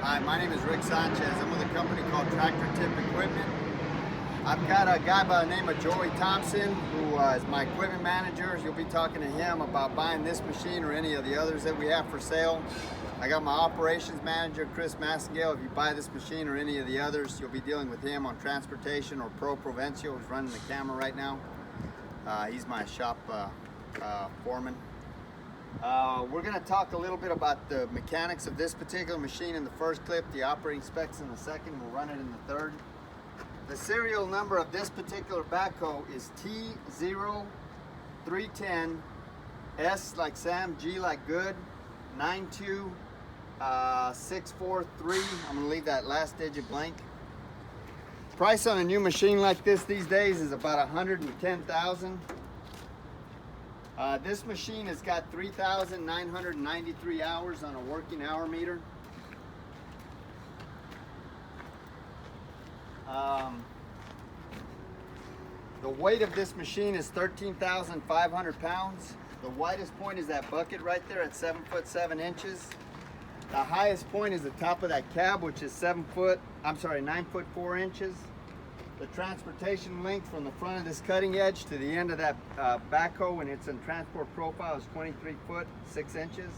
Hi, my name is Rick Sanchez. I'm with a company called Tractor Tip Equipment. I've got a guy by the name of Joey Thompson who is my equipment manager. You'll be talking to him about buying this machine or any of the others that we have for sale. I got my operations manager, Chris Massengale. If you buy this machine or any of the others, you'll be dealing with him on transportation or Pro Provencio, who's running the camera right now. He's my shop foreman. We're going to talk a little bit about the mechanics of this particular machine in the first clip, the operating specs in the second. We'll run it in the third. The serial number of this particular backhoe is T0310, S like Sam, G like good, 92643. I'm going to leave that last digit blank. Price on a new machine like this these days is about $110,000. This machine has got 3,993 hours on a working hour meter. The weight of this machine is 13,500 pounds. The widest point is that bucket right there at 7 foot 7 inches. The highest point is the top of that cab, which is 9 foot 4 inches. The transportation length from the front of this cutting edge to the end of that backhoe when it's in transport profile is 23 foot 6 inches.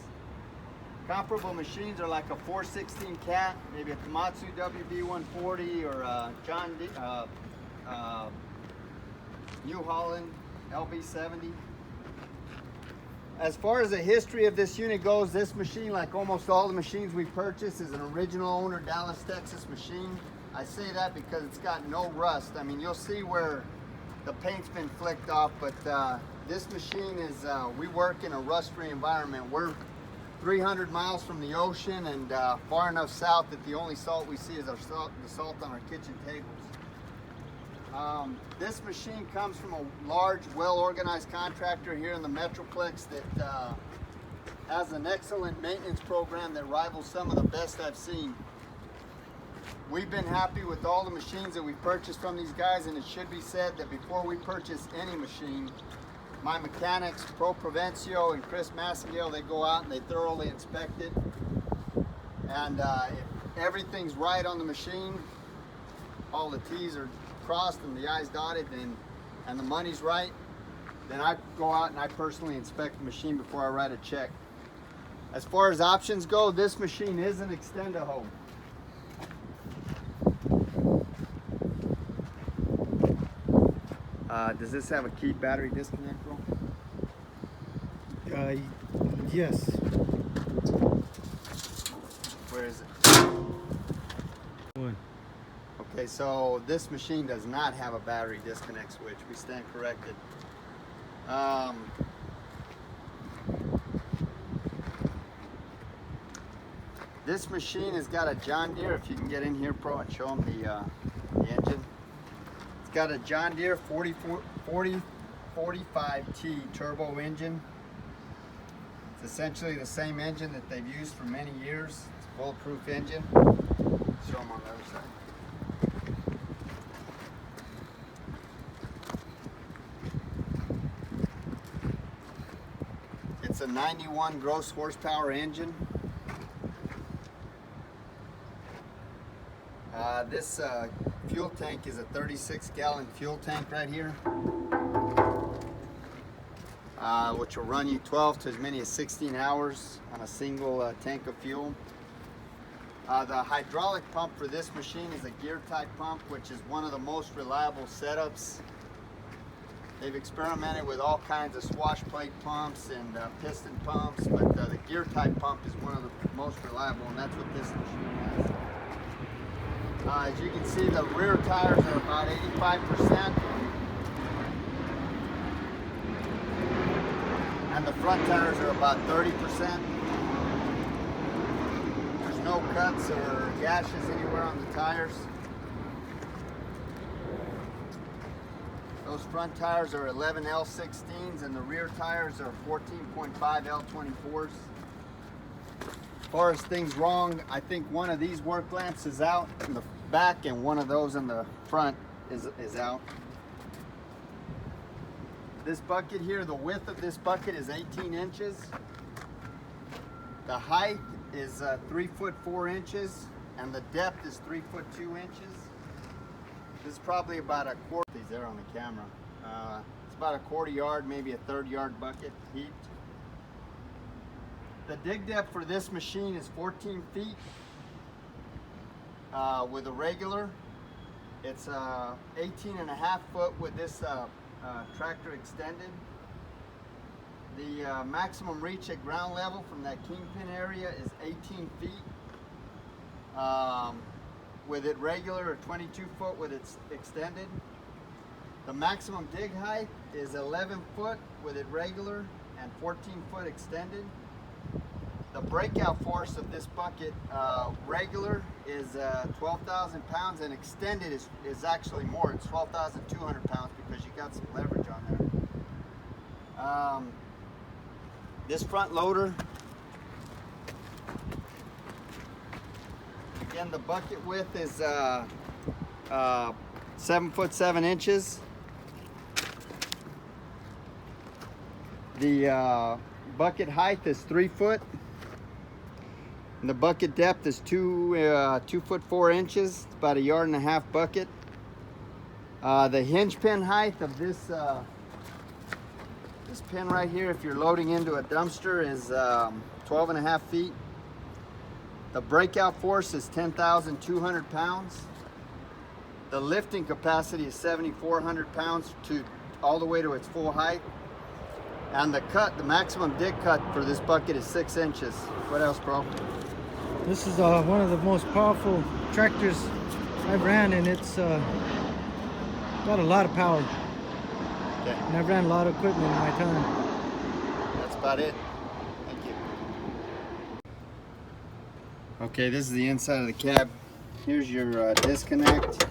Comparable machines are like a 416 Cat, maybe a Komatsu WD-140 or a John Deere, New Holland LB70. As far as the history of this unit goes, this machine, like almost all the machines we purchase, is an original owner Dallas, Texas machine. I say that because it's got no rust. I mean, you'll see where the paint's been flicked off, but this machine is, we work in a rust-free environment. We're 300 miles from the ocean and far enough south that the only salt we see is the salt on our kitchen tables. This machine comes from a large, well-organized contractor here in the Metroplex that has an excellent maintenance program that rivals some of the best I've seen. We've been happy with all the machines that we purchased from these guys, and it should be said that before we purchase any machine, my mechanics, Pro Provencio and Chris Massengale, they go out and they thoroughly inspect it. And if everything's right on the machine, all the T's are crossed and the I's dotted and the money's right, then I go out and I personally inspect the machine before I write a check. As far as options go, this machine is an extend-a-hoe. Does this have a key battery disconnect, bro? Yes. Where is it? One. Okay, so this machine does not have a battery disconnect switch. We stand corrected. This machine has got a John Deere, if you can get in here, Pro, and show them the engine. It's got a John Deere 4045T turbo engine. It's essentially the same engine that they've used for many years. It's a bulletproof engine. Show them on the other side. It's a 91 gross horsepower engine. This fuel tank is a 36-gallon fuel tank right here, which will run you 12 to as many as 16 hours on a single tank of fuel. The hydraulic pump for this machine is a gear type pump, which is one of the most reliable setups. They've experimented with all kinds of swash plate pumps and piston pumps, but the gear type pump is one of the most reliable, and that's what this machine has. As you can see, the rear tires are about 85%, and the front tires are about 30%. There's no cuts or gashes anywhere on the tires. Those front tires are 11 L16s and the rear tires are 14.5 L24s. As far as things wrong, I think one of these work lamps is out in the back and one of those in the front is out. This bucket here, the width of this bucket is 18 inches. The height is 3 foot 4 inches, and the depth is 3 foot 2 inches. This is probably about a quarter. He's there on the camera. It's about a quarter yard, maybe a third yard bucket heaped. The dig depth for this machine is 14 feet with a regular. It's 18.5 foot with this tractor extended. The maximum reach at ground level from that kingpin area is 18 feet. With it regular, or 22 foot with it extended. The maximum dig height is 11 foot with it regular and 14 foot extended. The breakout force of this bucket regular is 12,000 pounds, and extended is actually more. It's 12,200 pounds because you got some leverage on there. This front loader, again, the bucket width is 7 foot 7 inches. The bucket height is 3 foot. And the bucket depth is 2 foot 4 inches. It's about a yard and a half bucket. The hinge pin height of this this pin right here, if you're loading into a dumpster, is 12.5 feet. The breakout force is 10,200 pounds. The lifting capacity is 7,400 pounds all the way to its full height. And the cut, the maximum dig cut for this bucket is 6 inches. What else, bro? This is one of the most powerful tractors I've ran, and it's got a lot of power. Okay. And I've ran a lot of equipment in my time. That's about it. Thank you. Okay, this is the inside of the cab. Here's your disconnect.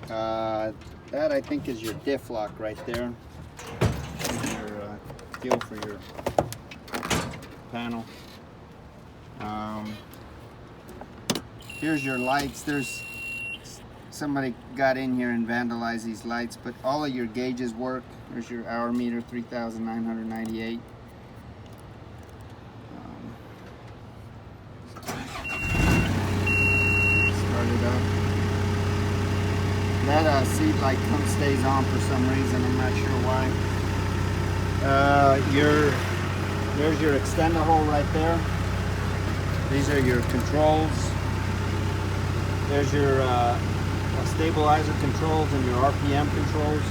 That I think is your diff lock right there. Your feel for your panel. Here's your lights. There's somebody got in here and vandalized these lights, but all of your gauges work. There's your hour meter, 3,998. Start it up. That seat light stays on for some reason. I'm not sure why. There's your extender hole right there. These are your controls. There's your stabilizer controls and your RPM controls.